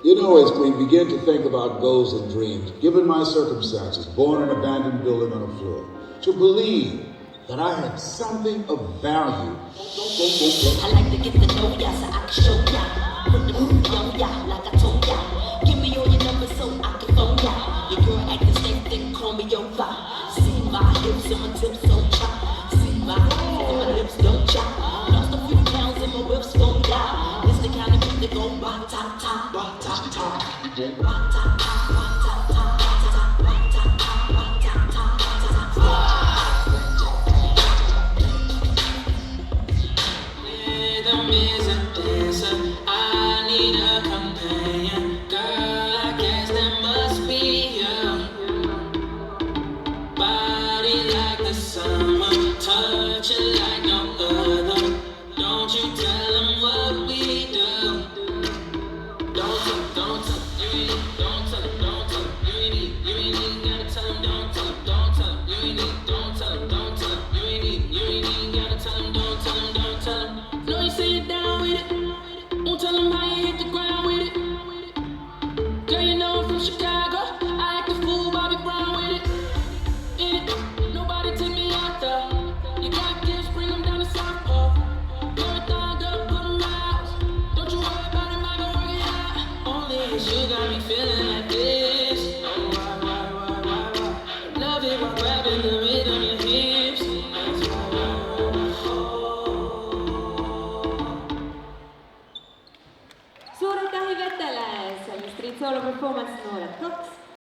You know, as we begin to think about goals and dreams, given my circumstances, born in an abandoned building on a floor, to believe that I had something of value. I like to get to know ya so I can show ya. Put the booty on ya like I told ya. Give me all your numbers so I can phone ya. Your girl acting same thing, call me over. See my hips and my tips so chop. See my hips and my lips don't chop. Lost a few pounds and my whips won't die. This the kind of beat that go ba ta ta ba ta ta ba ta ta ba ta ta ba ta ta ba ta ta ba ta ta. Rhythm is a dancer.